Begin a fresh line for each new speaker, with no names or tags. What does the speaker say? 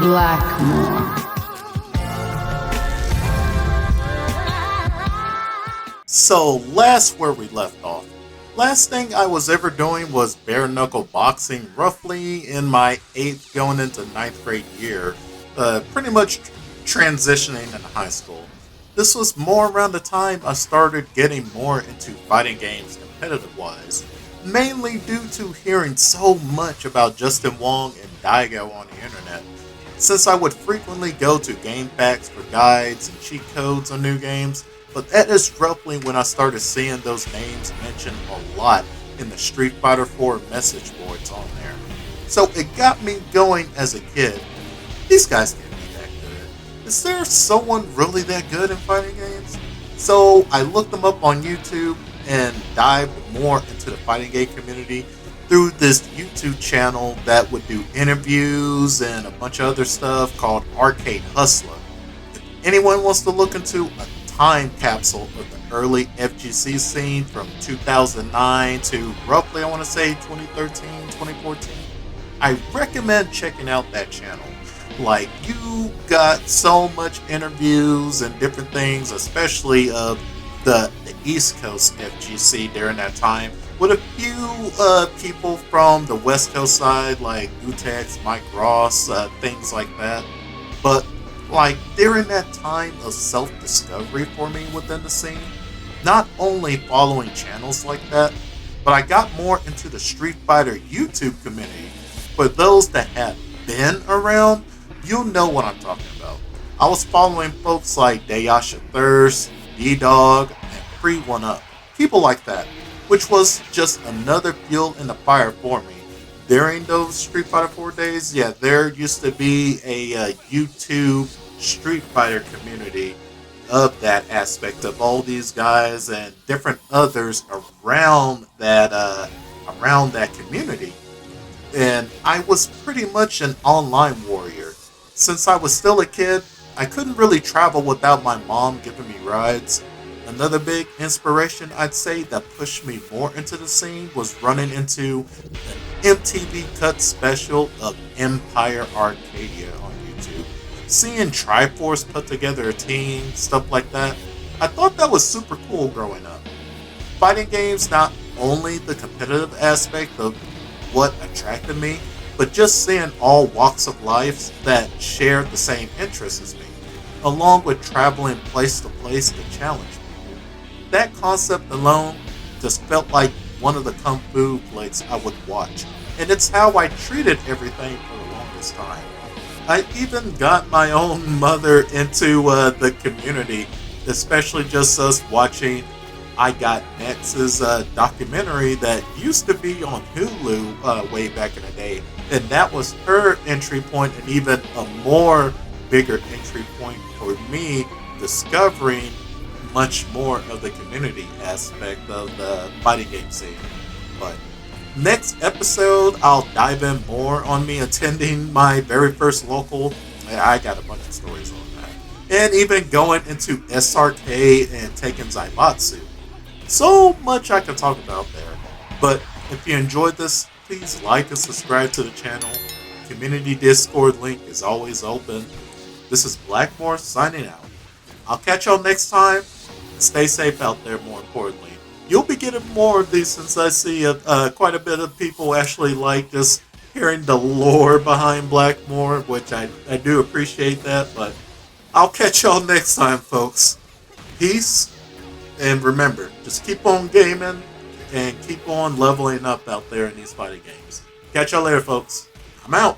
Blackmore.
So, last where we left off. Last thing I was ever doing was bare knuckle boxing, roughly in my 8th going into 9th grade year, pretty much transitioning into high school. This was more around the time I started getting more into fighting games competitive wise, mainly due to hearing so much about Justin Wong and Daigo on the internet. Since I would frequently go to game packs for guides and cheat codes on new games, but that is roughly when I started seeing those names mentioned a lot in the Street Fighter 4 message boards on there. So it got me going as a kid. These guys can't be that good. Is there someone really that good in fighting games? So I looked them up on YouTube and dived more into the fighting game community through this YouTube channel that would do interviews and a bunch of other stuff called Arcade Hustler. If anyone wants to look into a time capsule of the early FGC scene from 2009 to roughly, I want to say, 2013, 2014, I recommend checking out that channel. Like, you got so much interviews and different things, especially of the East Coast FGC during that time, with a few people from the West Coast side, like Utex, Mike Ross, things like that. But like during that time of self-discovery for me within the scene, not only following channels like that, but I got more into the Street Fighter YouTube community. For those that have been around, you'll know what I'm talking about. I was following folks like Dayasha Thirst, D-Dog, and Free One Up. People like that, which was just another fuel in the fire for me. During those Street Fighter 4 days, yeah, there used to be a YouTube Street Fighter community of that aspect of all these guys and different others around that community. And I was pretty much an online warrior. Since I was still a kid, I couldn't really travel without my mom giving me rides. Another big inspiration I'd say that pushed me more into the scene was running into an MTV Cut special of Empire Arcadia on YouTube. Seeing Triforce put together a team, stuff like that, I thought that was super cool growing up. Fighting games, not only the competitive aspect of what attracted me, but just seeing all walks of life that shared the same interests as me, along with traveling place to place to challenge people. That concept alone just felt like one of the kung fu flicks I would watch, and it's how I treated everything for the longest time. I even got my own mother into the community, especially just us watching I Got Next's documentary that used to be on Hulu way back in the day. And that was her entry point, and even a more bigger entry point for me discovering much more of the community aspect of the fighting game scene. But next episode, I'll dive in more on me attending my very first local. I got a bunch of stories on that. And even going into SRK and taking Zaibatsu. So much I could talk about there. But if you enjoyed this, please like and subscribe to the channel. Community Discord link is always open. This is Blackmore signing out. I'll catch y'all next time. Stay safe out there, more importantly. You'll be getting more of these since I see quite a bit of people actually like just hearing the lore behind Blackmore, which I do appreciate that. But I'll catch y'all next time, folks. Peace. And remember, just keep on gaming and keep on leveling up out there in these fighting games. Catch y'all later, folks. I'm out.